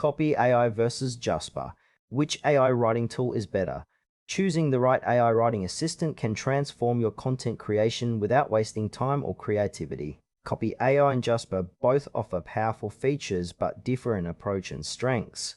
Copy AI versus Jasper. Which AI writing tool is better? Choosing the right AI writing assistant can transform your content creation without wasting time or creativity. Copy AI and Jasper both offer powerful features but differ in approach and strengths.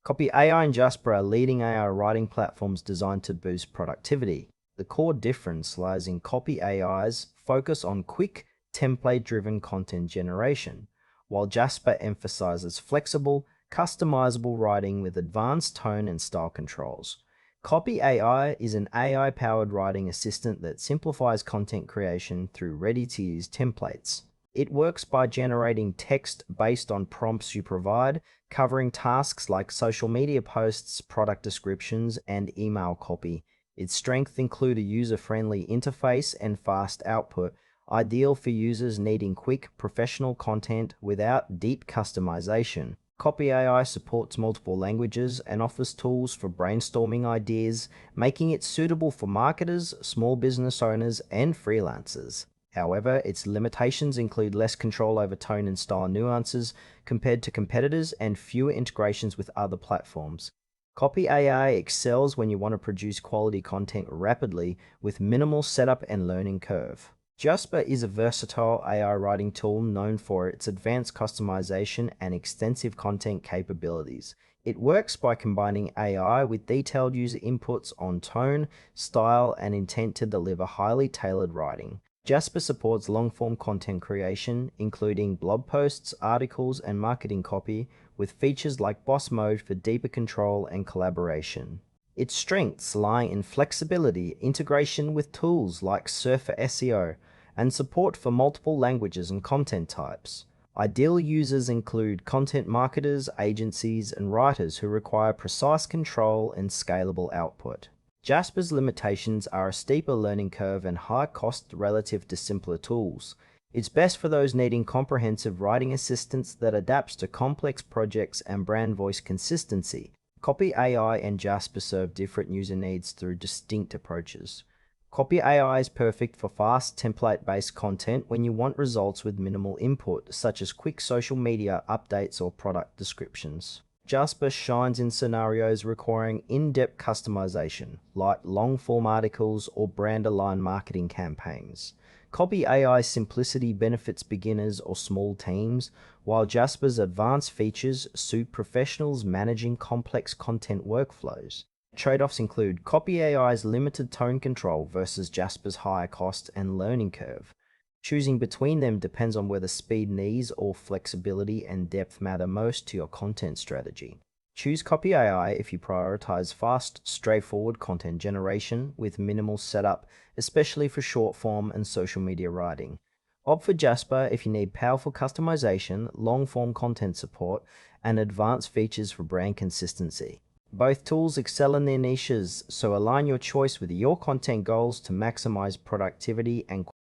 Copy AI and Jasper are leading AI writing platforms designed to boost productivity. The core difference lies in Copy AI's focus on quick, template-driven content generation, while Jasper emphasizes flexible, customizable writing with advanced tone and style controls. Copy AI is an AI-powered writing assistant that simplifies content creation through ready-to-use templates. It works by generating text based on prompts you provide, covering tasks like social media posts, product descriptions, and email copy. Its strengths include a user-friendly interface and fast output, ideal for users needing quick, professional content without deep customization. Copy AI supports multiple languages and offers tools for brainstorming ideas, making it suitable for marketers, small business owners, and freelancers. However, its limitations include less control over tone and style nuances compared to competitors and fewer integrations with other platforms. Copy AI excels when you want to produce quality content rapidly with minimal setup and learning curve. Jasper is a versatile AI writing tool known for its advanced customization and extensive content capabilities. It works by combining AI with detailed user inputs on tone, style, and intent to deliver highly tailored writing. Jasper supports long-form content creation, including blog posts, articles, and marketing copy, with features like boss mode for deeper control and collaboration. Its strengths lie in flexibility, integration with tools like Surfer SEO, and support for multiple languages and content types. Ideal users include content marketers, agencies, and writers who require precise control and scalable output. Jasper's limitations are a steeper learning curve and high cost relative to simpler tools. It's best for those needing comprehensive writing assistance that adapts to complex projects and brand voice consistency. Copy AI and Jasper serve different user needs through distinct approaches. Copy AI is perfect for fast, template-based content when you want results with minimal input, such as quick social media updates or product descriptions. Jasper shines in scenarios requiring in-depth customization, like long-form articles or brand-aligned marketing campaigns. Copy AI's simplicity benefits beginners or small teams, while Jasper's advanced features suit professionals managing complex content workflows. Trade-offs include Copy AI's limited tone control versus Jasper's higher cost and learning curve. Choosing between them depends on whether speed, needs, or flexibility and depth matter most to your content strategy. Choose Copy AI if you prioritize fast, straightforward content generation with minimal setup, especially for short-form and social media writing. Opt for Jasper if you need powerful customization, long-form content support, and advanced features for brand consistency. Both tools excel in their niches, so align your choice with your content goals to maximize productivity and